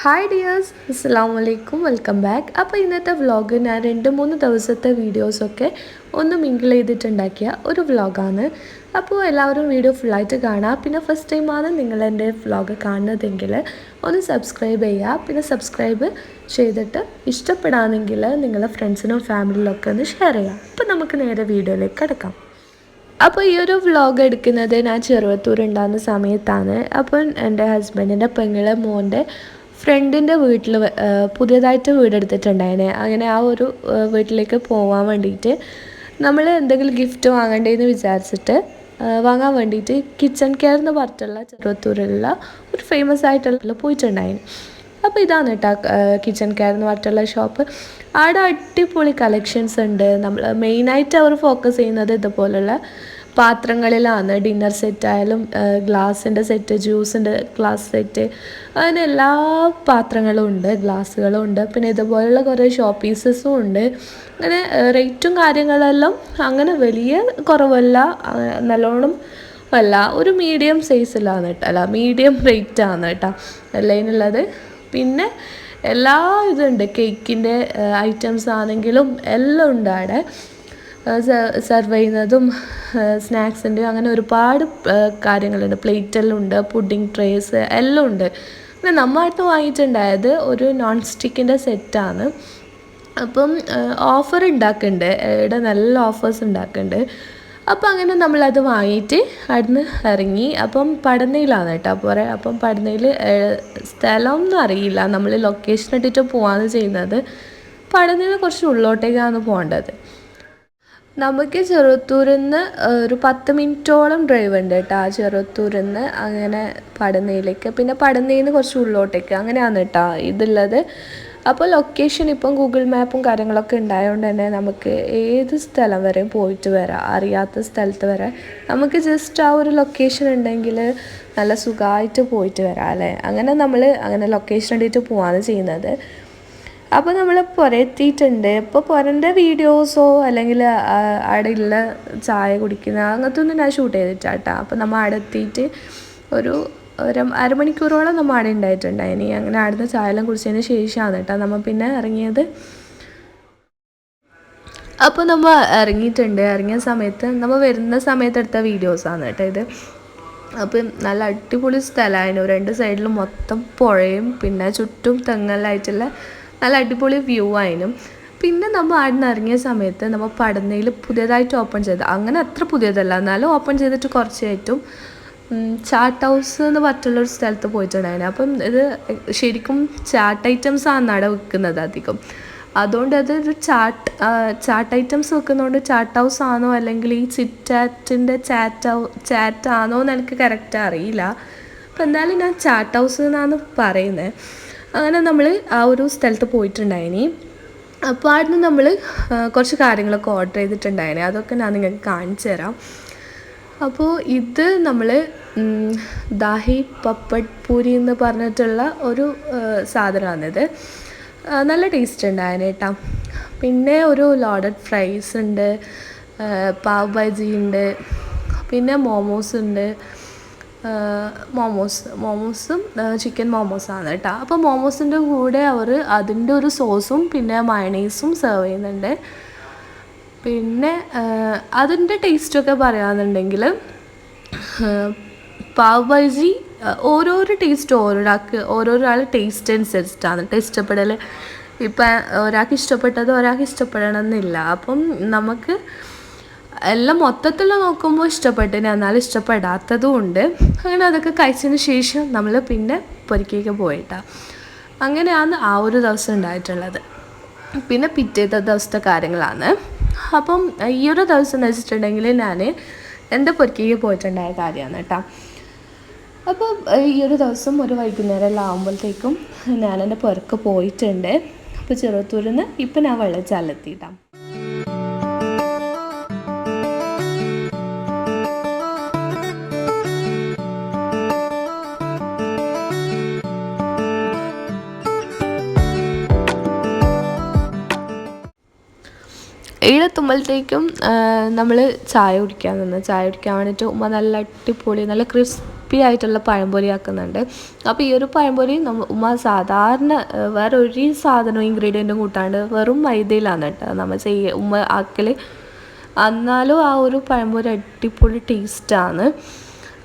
Hi dears, അസ്സലാമു അലൈക്കും, welcome back. അപ്പോൾ ഇന്നത്തെ വ്ളോഗ് ഞാൻ 2-3 ദിവസത്തെ വീഡിയോസൊക്കെ ഒന്ന് മിങ്കിൾ ചെയ്തിട്ടുണ്ടാക്കിയ ഒരു വ്ളോഗാണ്. അപ്പോൾ എല്ലാവരും വീഡിയോ ഫുള്ളായിട്ട് കാണുക. പിന്നെ ഫസ്റ്റ് ടൈമാണ് നിങ്ങൾ എൻ്റെ വ്ളോഗ് കാണുന്നതെങ്കിൽ ഒന്ന് സബ്സ്ക്രൈബ് ചെയ്യുക. പിന്നെ സബ്സ്ക്രൈബ് ചെയ്തിട്ട് ഇഷ്ടപ്പെടാമെങ്കിൽ നിങ്ങളുടെ ഫ്രണ്ട്സിനും ഫാമിലിയിലൊക്കെ ഒന്ന് ഷെയർ ചെയ്യുക. അപ്പോൾ നമുക്ക് നേരെ വീഡിയോയിലേക്ക് കിടക്കാം. അപ്പോൾ ഈ ഒരു വ്ളോഗ് എടുക്കുന്നത് ഞാൻ ചെറുവത്തൂർ ഉണ്ടാകുന്ന സമയത്താണ്. അപ്പോൾ എൻ്റെ ഹസ്ബൻഡിൻ്റെ പെങ്ങളെ മോൻ്റെ ഫ്രണ്ടിൻ്റെ വീട്ടിൽ പുതിയതായിട്ട് വീടെടുത്തിട്ടുണ്ടായിനെ. അങ്ങനെ ആ ഒരു വീട്ടിലേക്ക് പോകാൻ വേണ്ടിയിട്ട് നമ്മൾ എന്തെങ്കിലും ഗിഫ്റ്റ് വാങ്ങണ്ടേന്ന് വിചാരിച്ചിട്ട് വാങ്ങാൻ വേണ്ടിയിട്ട് കിച്ചൺ കെയർ എന്ന് പറഞ്ഞിട്ടുള്ള ചെറുവത്തൂരിലുള്ള ഒരു ഫേമസ് ആയിട്ടുള്ള പോയിട്ടുണ്ടായിന്. അപ്പോൾ ഇതാണ് കേട്ടോ കിച്ചൺ കെയർ എന്ന് പറഞ്ഞിട്ടുള്ള ഷോപ്പ്. അവിടെ അടിപൊളി കളക്ഷൻസ് ഉണ്ട്. നമ്മൾ മെയിനായിട്ട് അവർ ഫോക്കസ് ചെയ്യുന്നത് ഇതുപോലുള്ള പാത്രങ്ങളിലാണ്. ഡിന്നർ സെറ്റായാലും ഗ്ലാസിൻ്റെ സെറ്റ്, ജ്യൂസിൻ്റെ ഗ്ലാസ് സെറ്റ്, അങ്ങനെ എല്ലാ പാത്രങ്ങളും ഉണ്ട്, ഗ്ലാസ്സുകളും ഉണ്ട്. പിന്നെ ഇതുപോലുള്ള കുറേ ഷോ പീസസും ഉണ്ട്. അങ്ങനെ റേറ്റും കാര്യങ്ങളെല്ലാം അങ്ങനെ വലിയ കുറവല്ല, നല്ലോണം അല്ല, ഒരു മീഡിയം സൈസിലാണ് കേട്ടോ, അല്ല മീഡിയം റേറ്റാണ് കേട്ടോ എല്ലാതിനുള്ളത്. പിന്നെ എല്ലാ ഇതുണ്ട്, കേക്കിൻ്റെ ഐറ്റംസ് ആണെങ്കിലും എല്ലാം ഉണ്ട് അവിടെ. സെർവ് ചെയ്യുന്നതും സ്നാക്സിൻ്റെ അങ്ങനെ ഒരുപാട് കാര്യങ്ങളുണ്ട്. പ്ലേറ്റെല്ലാം ഉണ്ട്, പുഡിംഗ് ട്രേസ് എല്ലാം ഉണ്ട്. പിന്നെ നമ്മൾ അടുത്ത് വാങ്ങിയിട്ടുണ്ടായത് ഒരു നോൺ സ്റ്റിക്കിൻ്റെ സെറ്റാണ്. അപ്പം ഓഫർ ഉണ്ടാക്കുന്നുണ്ട്, ഇവിടെ നല്ല ഓഫേഴ്സ് ഉണ്ടാക്കുന്നുണ്ട്. അപ്പം അങ്ങനെ നമ്മളത് വാങ്ങിയിട്ട് അവിടുന്ന് ഇറങ്ങി. അപ്പം പടന്നയിലാണ് കേട്ടോ പോരെ. അപ്പം പടന്നയിൽ സ്ഥലമൊന്നും അറിയില്ല, നമ്മൾ ലൊക്കേഷൻ ഇട്ടിട്ട് പോകാമെന്ന് ചെയ്യുന്നത്. പടന്നയിൽ കുറച്ച് ഉള്ളോട്ടേക്കാണ് പോകേണ്ടത്. നമുക്ക് ചെറുവത്തൂരിൽ നിന്ന് ഒരു 10 മിനിറ്റോളം ഡ്രൈവ് ഉണ്ട് കേട്ടോ ചെറുവത്തൂരിൽ നിന്ന് അങ്ങനെ പടന്നയിലേക്ക്. പിന്നെ പടന്നയിൽ നിന്ന് കുറച്ച് ഉള്ളോട്ടേക്ക് അങ്ങനെയാണ് കേട്ടോ ഇതുള്ളത്. അപ്പോൾ ലൊക്കേഷൻ ഇപ്പം ഗൂഗിൾ മാപ്പും കാര്യങ്ങളൊക്കെ ഉണ്ടായതുകൊണ്ട് തന്നെ നമുക്ക് ഏത് സ്ഥലം വരെ പോയിട്ട് വരാം, അറിയാത്ത സ്ഥലത്ത് വരെ നമുക്ക് ജസ്റ്റ് ആ ഒരു ലൊക്കേഷൻ ഉണ്ടെങ്കിൽ നല്ല സുഖമായിട്ട് പോയിട്ട് വരാം അല്ലേ. അങ്ങനെ നമ്മൾ അങ്ങനെ ലൊക്കേഷൻ ഇട്ടിട്ട് പോവാണ് ചെയ്യുന്നത്. അപ്പോൾ നമ്മൾ പുറത്തെത്തിയിട്ടുണ്ട്. ഇപ്പോൾ പുറൻ്റെ വീഡിയോസോ അല്ലെങ്കിൽ അവിടെ ഉള്ള ചായ കുടിക്കുന്ന അങ്ങനത്തെ ഒന്നും ഞാൻ ഷൂട്ട് ചെയ്തിട്ടാട്ടോ. അപ്പോൾ നമ്മൾ അവിടെ എത്തിയിട്ട് ഒരു അരമണിക്കൂറോളം നമ്മൾ അവിടെ ഉണ്ടായിട്ടുണ്ടായിനി. അങ്ങനെ അവിടുന്ന് ചായ എല്ലാം കുടിച്ചതിന് ശേഷമാണ് കേട്ടോ നമ്മൾ പിന്നെ ഇറങ്ങിയത്. അപ്പോൾ നമ്മൾ ഇറങ്ങിയിട്ടുണ്ട്. ഇറങ്ങിയ സമയത്ത് നമ്മൾ വരുന്ന സമയത്ത് എടുത്ത വീഡിയോസാണ് കേട്ടോ ഇത്. അപ്പം നല്ല അടിപൊളി സ്ഥലമായിരുന്നു. 2 സൈഡിലും മൊത്തം പുഴയും പിന്നെ ചുറ്റും തെങ്ങലായിട്ടുള്ള നല്ല അടിപൊളി വ്യൂ ആയിരുന്നു. പിന്നെ നമ്മൾ അവിടെ നിന്ന് ഇറങ്ങിയ സമയത്ത് നമ്മൾ പടന്നയിൽ പുതിയതായിട്ട് ഓപ്പൺ ചെയ്ത്, അങ്ങനെ അത്ര പുതിയതല്ല എന്നാലും ഓപ്പൺ ചെയ്തിട്ട് കുറച്ചായിട്ടും ചാട്ട് ഹൗസ് എന്ന് പറഞ്ഞിട്ടുള്ളൊരു സ്ഥലത്ത് പോയിട്ടുണ്ടായിരുന്നു. അപ്പം ഇത് ശരിക്കും ചാട്ട് ഐറ്റംസ് ആണ് അവിടെ വിൽക്കുന്നത് അധികം. അതുകൊണ്ട് അതൊരു ചാട്ട് ഐറ്റംസ് വെക്കുന്നതുകൊണ്ട് ചാട്ട് ഹൗസ് ആണോ അല്ലെങ്കിൽ ഈ ചിറ്റാറ്റിൻ്റെ ചാറ്റ് ആണോ എന്ന് എനിക്ക് കറക്റ്റ് അറിയില്ല. അപ്പം എന്തായാലും ഞാൻ ചാട്ട് ഹൗസ് എന്നാണ് പറയുന്നത്. അങ്ങനെ നമ്മൾ ആ ഒരു സ്ഥലത്ത് പോയിട്ടുണ്ടായിനി. അപ്പോൾ അവിടുന്ന് നമ്മൾ കുറച്ച് കാര്യങ്ങളൊക്കെ ഓർഡർ ചെയ്തിട്ടുണ്ടായിനി. അതൊക്കെ ഞാൻ നിങ്ങൾക്ക് കാണിച്ചു തരാം. അപ്പോൾ ഇത് നമ്മൾ ദാഹി പപ്പട് പൂരി എന്ന് പറഞ്ഞിട്ടുള്ള ഒരു സാധനമാണിത്. നല്ല ടേസ്റ്റ് ഉണ്ടായിരുന്നു കേട്ടോ. പിന്നെ ഒരു ലോഡഡ് ഫ്രൈസ് ഉണ്ട്, പാവ് ഭാജി ഉണ്ട്, പിന്നെ മോമോസ് ഉണ്ട്. മോമോസും ചിക്കൻ മോമോസാണ് കേട്ടോ. അപ്പോൾ മോമോസിൻ്റെ കൂടെ അവർ അതിൻ്റെ ഒരു സോസും പിന്നെ മയണൈസും സെർവ് ചെയ്യുന്നുണ്ട്. പിന്നെ അതിൻ്റെ ടേസ്റ്റൊക്കെ പറയുകയാണെന്നുണ്ടെങ്കിൽ പാവ് ഭാജി ഓരോരോ ടേസ്റ്റ് ഓരോരാൾ ടേസ്റ്റ് അനുസരിച്ചിട്ടാണ് ഇഷ്ടപ്പെടൽ. ഇപ്പം ഒരാൾക്ക് ഇഷ്ടപ്പെട്ടത് ഒരാൾക്ക് ഇഷ്ടപ്പെടണമെന്നില്ല. അപ്പം നമുക്ക് എല്ലാം മൊത്തത്തിൽ നോക്കുമ്പോൾ ഇഷ്ടപ്പെട്ടിന്, എന്നാലും ഇഷ്ടപ്പെടാത്തതും ഉണ്ട്. അങ്ങനെ അതൊക്കെ കഴിച്ചതിന് ശേഷം നമ്മൾ പിന്നെ പൊരിക്കേക്ക് പോയിട്ടാണ്. അങ്ങനെയാണ് ആ ഒരു ദിവസം ഉണ്ടായിട്ടുള്ളത്. പിന്നെ പിറ്റേത്തെ ദിവസത്തെ കാര്യങ്ങളാണ്. അപ്പം ഈ ഒരു ദിവസം എന്ന് വെച്ചിട്ടുണ്ടെങ്കിൽ ഞാൻ എൻ്റെ പൊരിക്കേക്ക് പോയിട്ടുണ്ടായ കാര്യമാണ് കേട്ടോ. അപ്പോൾ ഈ ഒരു ദിവസം ഒരു വൈകുന്നേരം എല്ലാം ആകുമ്പോഴത്തേക്കും ഞാൻ എൻ്റെ പുറക്ക് പോയിട്ടുണ്ട്. അപ്പോൾ ചെറുവത്തൂരിൽ നിന്ന് ഇപ്പം ഞാൻ വെള്ളച്ചാലെത്തിയിട്ടാണ്. ഈടെത്തുമ്പോഴത്തേക്കും നമ്മൾ ചായ കുടിക്കാൻ വേണ്ടിയിട്ട് ഉമ്മ നല്ല അടിപൊളി നല്ല ക്രിസ്പി ആയിട്ടുള്ള പഴംപൊരി ആക്കുന്നുണ്ട്. അപ്പോൾ ഈ ഒരു പഴംപൊരി ഉമ്മ സാധാരണ വേറെ ഒരു സാധനവും ഇൻഗ്രീഡിയൻറ്റും കൂട്ടാണ്ട് വെറും മൈദയിലാണ് കേട്ടോ നമ്മൾ ഉമ്മ ആക്കൽ. എന്നാലും ആ ഒരു പഴംപൊരി അടിപൊളി ടേസ്റ്റാണ്.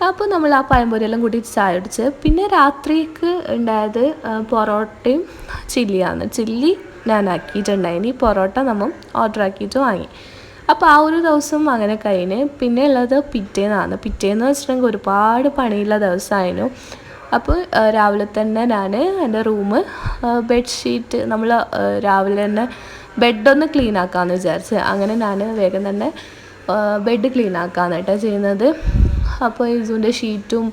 അപ്പോൾ നമ്മൾ ആ പഴംപൊരിയെല്ലാം കൂട്ടി ചായ കുടിച്ച് പിന്നെ രാത്രിക്ക് ഉണ്ടായത് പൊറോട്ടയും ചില്ലിയാണ്. ചില്ലി ഞാൻ ആക്കിയിട്ടുണ്ടായിനി, പൊറോട്ട നമ്മൾ ഓർഡർ ആക്കിയിട്ട് വാങ്ങി. അപ്പോൾ ആ ഒരു ദിവസം അങ്ങനെ കഴിഞ്ഞ്. പിന്നെ ഉള്ളത് പിറ്റേന്നാണ്. പിറ്റേന്ന് വെച്ചിട്ടുണ്ടെങ്കിൽ ഒരുപാട് പണിയുള്ള ദിവസമായിരുന്നു. അപ്പോൾ രാവിലെ തന്നെ ഞാൻ എൻ്റെ റൂം ബെഡ്ഷീറ്റ് നമ്മൾ രാവിലെ തന്നെ ബെഡൊന്ന് ക്ലീൻ ആക്കാമെന്ന് വിചാരിച്ച് അങ്ങനെ ഞാൻ വേഗം തന്നെ ബെഡ് ക്ലീൻ ആക്കാമെന്ന് കേട്ടോ ചെയ്യുന്നത്. അപ്പോൾ ഇസുവിൻ്റെ ഷീറ്റും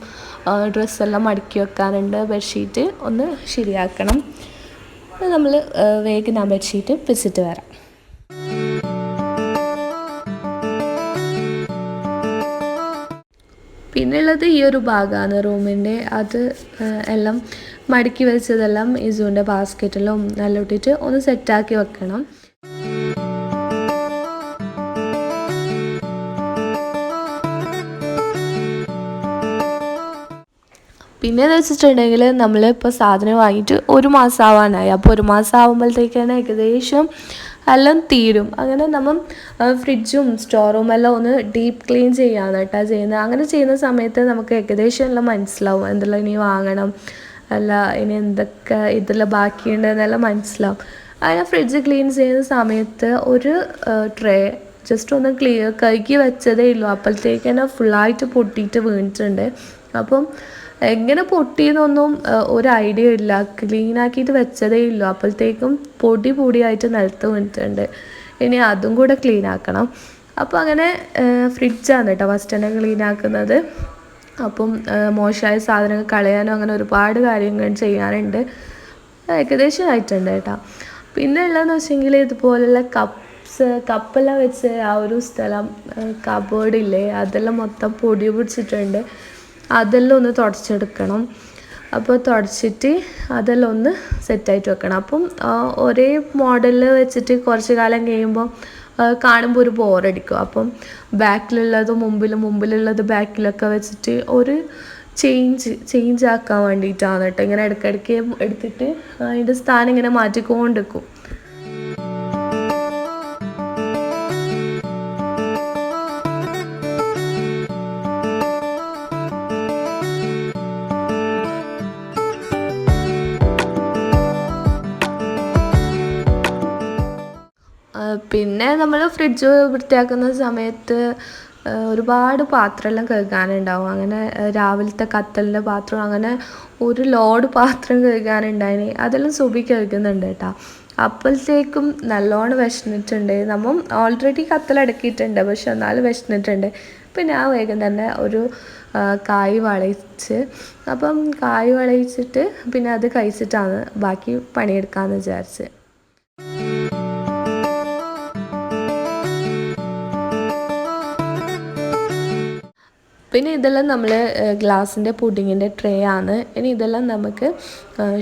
ഡ്രസ്സെല്ലാം മടക്കി വെക്കാനുണ്ട്. ബെഡ്ഷീറ്റ് ഒന്ന് ശരിയാക്കണം. നമ്മൾ വേഗം ആ ബെഡ്ഷീറ്റ് വെച്ചിട്ട് വരാം. പിന്നെയുള്ളത് ഈ ഒരു ഭാഗമാണ് റൂമിൻ്റെ. അത് എല്ലാം മടക്കി വെച്ചതെല്ലാം ഇസുവിൻ്റെ ബാസ്ക്കറ്റിലും നല്ല ഇട്ടിട്ട് ഒന്ന് സെറ്റാക്കി വെക്കണം. പിന്നെയെന്ന് വെച്ചിട്ടുണ്ടെങ്കിൽ നമ്മളിപ്പോൾ സാധനം വാങ്ങിയിട്ട് 1 മാസം ആവാനായി. അപ്പോൾ 1 മാസം ആകുമ്പോഴത്തേക്കാണ് ഏകദേശം എല്ലാം തീരും. അങ്ങനെ നമ്മൾ ഫ്രിഡ്ജും സ്റ്റോർ റൂമെല്ലാം ഒന്ന് ഡീപ്പ് ക്ലീൻ ചെയ്യാന്ന് കേട്ടോ ചെയ്യുന്നത്. അങ്ങനെ ചെയ്യുന്ന സമയത്ത് നമുക്ക് ഏകദേശം എല്ലാം മനസ്സിലാവും എന്തെല്ലാം ഇനി വാങ്ങണം, അല്ല ഇനി എന്തൊക്കെ ഇതെല്ലാം ബാക്കിയുണ്ടെന്നെല്ലാം മനസ്സിലാവും. അങ്ങനെ ഫ്രിഡ്ജ് ക്ലീൻ ചെയ്യുന്ന സമയത്ത് ഒരു ട്രേ ജസ്റ്റ് ഒന്ന് കഴുകി വെച്ചതേ ഉള്ളൂ. അപ്പോഴത്തേക്ക് തന്നെ ഫുള്ളായിട്ട് പൊട്ടിയിട്ട് വീണിട്ടുണ്ട്. അപ്പം എങ്ങനെ പൊട്ടിയെന്നൊന്നും ഒരു ഐഡിയ ഇല്ല. ക്ലീനാക്കിയിട്ട് വെച്ചതേ ഉള്ളൂ. അപ്പോഴത്തേക്കും പൊടിയായിട്ട് നിലത്ത് വീണിട്ടുണ്ട്. ഇനി അതും കൂടെ ക്ലീൻ ആക്കണം. അപ്പോൾ അങ്ങനെ ഫ്രിഡ്ജാണ് കേട്ടോ ഫസ്റ്റ് തന്നെ ക്ലീൻ ആക്കുന്നത്. അപ്പം മോശമായ സാധനങ്ങൾ കളയാനും അങ്ങനെ ഒരുപാട് കാര്യങ്ങൾ ചെയ്യാനുണ്ട്. ഏകദേശം ആയിട്ടുണ്ട് കേട്ടോ. പിന്നെ ഉള്ളതെന്ന് വെച്ചെങ്കിൽ ഇതുപോലുള്ള കപ്പെല്ലാം വെച്ച് ആ ഒരു സ്ഥലം കബോർഡില്ലേ അതെല്ലാം മൊത്തം പൊടി പിടിച്ചിട്ടുണ്ട്. അതെല്ലാം ഒന്ന് തുടച്ചെടുക്കണം. അപ്പോൾ തുടച്ചിട്ട് അതെല്ലാം ഒന്ന് സെറ്റായിട്ട് വെക്കണം. അപ്പം ഒരേ മോഡലിൽ വെച്ചിട്ട് കുറച്ച് കാലം കഴിയുമ്പോൾ കാണുമ്പോൾ ഒരു ബോറടിക്കും. അപ്പം ബാക്കിലുള്ളതും മുമ്പിലുള്ളത് ബാക്കിലൊക്കെ വെച്ചിട്ട് ഒരു ചേഞ്ച് ആക്കാൻ വേണ്ടിയിട്ടാണ് കേട്ടോ ഇങ്ങനെ ഇടയ്ക്കിടയ്ക്ക് എടുത്തിട്ട് അതിൻ്റെ സ്ഥാനം ഇങ്ങനെ മാറ്റിക്കൊണ്ടിരിക്കും. പിന്നെ നമ്മൾ ഫ്രിഡ്ജ് വൃത്തിയാക്കുന്ന സമയത്ത് ഒരുപാട് പാത്രമെല്ലാം കഴുകാനുണ്ടാവും. അങ്ങനെ രാവിലത്തെ കത്തലിൻ്റെ പാത്രം അങ്ങനെ ഒരു ലോഡ് പാത്രം കഴുകാനുണ്ടായിന്. അതെല്ലാം സുബി കഴുകുന്നുണ്ട് കേട്ടോ. അപ്പോഴത്തേക്കും നല്ലോണം വിശന്നിട്ടുണ്ട്. നമ്മൾ ഓൾറെഡി കത്തലടക്കിയിട്ടുണ്ട്, പക്ഷെ എന്നാലും വിശന്നിട്ടുണ്ട്. പിന്നെ ആ വേഗം തന്നെ ഒരു കായ് വളയിച്ച് അപ്പം കായ് വളയിച്ചിട്ട് പിന്നെ അത് കഴിച്ചിട്ടാണ് ബാക്കി പണിയെടുക്കാമെന്ന് വിചാരിച്ച്. പിന്നെ ഇതെല്ലാം നമ്മൾ ഗ്ലാസിൻ്റെ പുഡിങ്ങിൻ്റെ ട്രേ ആണ്. ഇനി ഇതെല്ലാം നമുക്ക്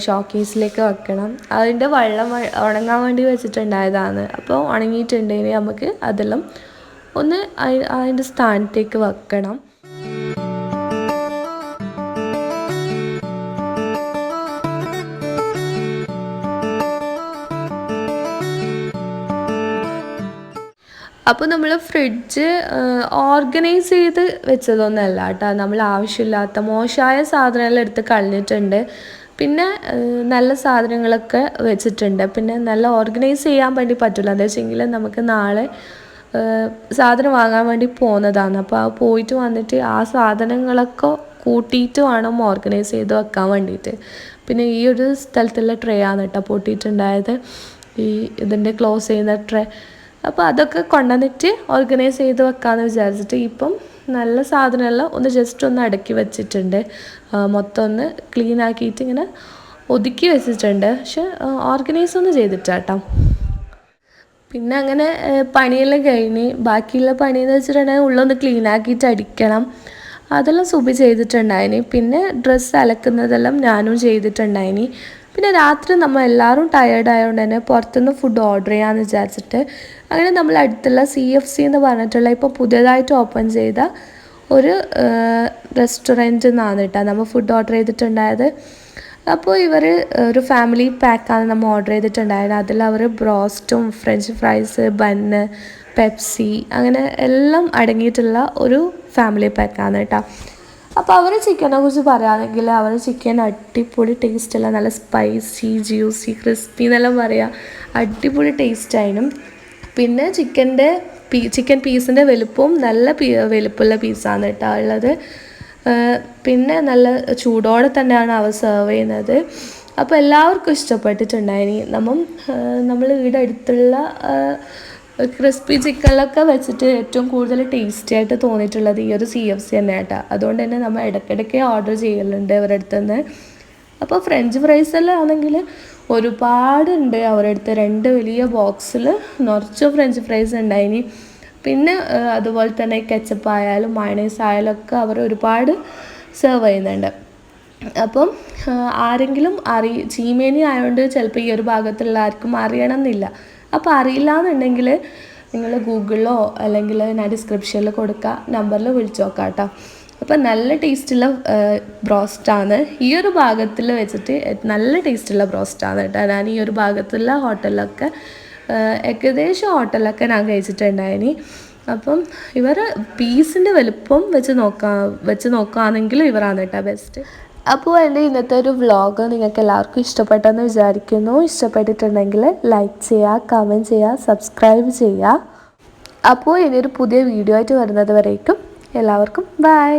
ഷോക്കേസിലേക്ക് വെക്കണം. അതിൻ്റെ വെള്ളം ഉണങ്ങാൻ വേണ്ടി വെച്ചിട്ടുണ്ടായതാണ്. അപ്പോൾ ഉണങ്ങിയിട്ടുണ്ട്. ഇനി നമുക്ക് അതെല്ലാം ഒന്ന് അതിൻ്റെ സ്ഥാനത്തേക്ക് വെക്കണം. അപ്പോൾ നമ്മൾ ഫ്രിഡ്ജ് ഓർഗനൈസ് ചെയ്ത് വെച്ചതൊന്നുമല്ല കേട്ടോ. നമ്മൾ ആവശ്യമില്ലാത്ത മോശമായ സാധനങ്ങൾ എടുത്ത് കളഞ്ഞിട്ടുണ്ട്. പിന്നെ നല്ല സാധനങ്ങളൊക്കെ വെച്ചിട്ടുണ്ട്. പിന്നെ നല്ല ഓർഗനൈസ് ചെയ്യാൻ വേണ്ടി പറ്റില്ല. എന്താ വെച്ചെങ്കിൽ നമുക്ക് നാളെ സാധനം വാങ്ങാൻ വേണ്ടി പോകുന്നതാണ്. അപ്പോൾ ആ പോയിട്ട് വന്നിട്ട് ആ സാധനങ്ങളൊക്കെ കൂട്ടിയിട്ട് വേണം ഓർഗനൈസ് ചെയ്ത് വെക്കാൻ വേണ്ടിയിട്ട്. പിന്നെ ഈ ഒരു സ്ഥലത്തുള്ള ട്രേ ആണ് കേട്ടോ പൊട്ടിയിട്ടുണ്ടായത്, ഈ ഇതിൻ്റെ ക്ലോസ് ചെയ്യുന്ന ട്രേ. അപ്പോൾ അതൊക്കെ കൊണ്ടുവന്നിട്ട് ഓർഗനൈസ് ചെയ്ത് വെക്കാമെന്ന് വിചാരിച്ചിട്ട് ഇപ്പം നല്ല സാധനമെല്ലാം ഒന്ന് ജസ്റ്റ് ഒന്ന് അടുക്കി വെച്ചിട്ടുണ്ട്. മൊത്തം ഒന്ന് ക്ലീൻ ആക്കിയിട്ട് ഇങ്ങനെ ഒതുക്കി വെച്ചിട്ടുണ്ട്. പക്ഷെ ഓർഗനൈസ് ഒന്നും ചെയ്തിട്ടാട്ടോ. പിന്നെ അങ്ങനെ പണിയെല്ലാം കഴിഞ്ഞ് ബാക്കിയുള്ള പണിയെന്ന് വെച്ചിട്ടുണ്ടെങ്കിൽ ഉള്ളൊന്ന് ക്ലീൻ ആക്കിയിട്ട് അടിക്കണം. അതെല്ലാം സുബി ചെയ്തിട്ടുണ്ടായിനി. പിന്നെ ഡ്രസ്സ് അലക്കുന്നതെല്ലാം ഞാനും ചെയ്തിട്ടുണ്ടായിനി. പിന്നെ രാത്രി നമ്മൾ എല്ലാവരും ടയേർഡ് ആയതുകൊണ്ട് തന്നെ പുറത്തുനിന്ന് ഫുഡ് ഓർഡർ ചെയ്യാമെന്ന് വിചാരിച്ചിട്ട് അങ്ങനെ നമ്മൾ അടുത്തുള്ള CFC എന്ന് പറഞ്ഞിട്ടുള്ള ഇപ്പോൾ പുതിയതായിട്ട് ഓപ്പൺ ചെയ്ത ഒരു റെസ്റ്റോറൻറ്റിൽ നിന്നാണ് കേട്ടോ നമ്മൾ ഫുഡ് ഓർഡർ ചെയ്തിട്ടുണ്ടായത്. അപ്പോൾ ഇവർ ഒരു ഫാമിലി പാക്കാണ് നമ്മൾ ഓർഡർ ചെയ്തിട്ടുണ്ടായത്. അതിൽ അവർ ബ്രോസ്റ്റും ഫ്രഞ്ച് ഫ്രൈസ്, ബണ്ണ്, പെപ്സി അങ്ങനെ എല്ലാം അടങ്ങിയിട്ടുള്ള ഒരു ഫാമിലി പാക്കാണ് കേട്ടോ. അപ്പോൾ അവർ ചിക്കനെ കുറിച്ച് പറയുകയാണെങ്കിൽ അവർ ചിക്കൻ അടിപൊളി ടേസ്റ്റുള്ള നല്ല സ്പൈസി, ജ്യൂസി, ക്രിസ്പി എന്നെല്ലാം പറയുക, അടിപൊളി ടേസ്റ്റായിരുന്നു. പിന്നെ ചിക്കൻ പീസിൻ്റെ വലുപ്പവും നല്ല വലുപ്പമുള്ള പീസാണ് കേട്ടോ ഉള്ളത്. പിന്നെ നല്ല ചൂടോടെ തന്നെയാണ് അവർ സെർവ് ചെയ്യുന്നത്. അപ്പോൾ എല്ലാവർക്കും ഇഷ്ടപ്പെട്ടിട്ടുണ്ടായിനി. നമ്മൾ ഇവിടെ അടുത്തുള്ള ക്രിസ്പി ചിക്കനിലൊക്കെ വെച്ചിട്ട് ഏറ്റവും കൂടുതൽ ടേസ്റ്റി ആയിട്ട് തോന്നിയിട്ടുള്ളത് ഈ ഒരു CFC തന്നെ കേട്ടോ. അതുകൊണ്ട് തന്നെ നമ്മൾ ഇടയ്ക്കിടയ്ക്ക് ഓർഡർ ചെയ്യലുണ്ട് അവരുടെ അടുത്ത് നിന്ന്. അപ്പോൾ ഫ്രഞ്ച് ഫ്രൈസെല്ലാം ആണെങ്കിൽ ഒരുപാടുണ്ട് അവരുടെ അടുത്ത്. 2 വലിയ ബോക്സിൽ നിറച്ച് ഫ്രഞ്ച് ഫ്രൈസ് ഉണ്ടായിനി. പിന്നെ അതുപോലെ തന്നെ കെച്ചപ്പ് ആയാലും മയണൈസ് ആയാലും ഒക്കെ അവർ ഒരുപാട് സെർവ് ചെയ്യുന്നുണ്ട്. അപ്പം ആരെങ്കിലും ചീമേനി ആയതുകൊണ്ട് ചിലപ്പോൾ ഈ ഒരു ഭാഗത്തുള്ള ആർക്കും അറിയണം എന്നില്ല. അപ്പോൾ അറിയില്ല എന്നുണ്ടെങ്കിൽ നിങ്ങൾ ഗൂഗിളിലോ അല്ലെങ്കിൽ ഞാൻ ഡിസ്ക്രിപ്ഷനിൽ കൊടുക്കുക നമ്പറിൽ വിളിച്ച് നോക്കാം കേട്ടോ. അപ്പോൾ നല്ല ടേസ്റ്റുള്ള ബ്രോസ്റ്റാണ് ഈ ഒരു ഭാഗത്തിൽ വെച്ചിട്ട്, നല്ല ടേസ്റ്റുള്ള ബ്രോസ്റ്റാണ് കേട്ടോ. ഞാൻ ഈ ഒരു ഭാഗത്തുള്ള ഹോട്ടലിലൊക്കെ ഏകദേശം ഹോട്ടലിലൊക്കെ ഞാൻ കഴിച്ചിട്ടുണ്ടായിനി. അപ്പം ഇവർ പീസിൻ്റെ വലുപ്പം വെച്ച് നോക്കുകയാണെങ്കിൽ ഇവരാണ് കേട്ടോ ബെസ്റ്റ്. അപ്പോൾ എൻ്റെ ഇന്നത്തെ ഒരു വ്ളോഗ് നിങ്ങൾക്ക് എല്ലാവർക്കും ഇഷ്ടപ്പെട്ടെന്ന് വിചാരിക്കുന്നു. ഇഷ്ടപ്പെട്ടിട്ടുണ്ടെങ്കിൽ ലൈക്ക് ചെയ്യുക, കമൻറ്റ് ചെയ്യുക, സബ്സ്ക്രൈബ് ചെയ്യുക. അപ്പോൾ ഇനിയൊരു പുതിയ വീഡിയോ ആയിട്ട് വരുന്നത് വരേക്കും എല്ലാവർക്കും ബൈ.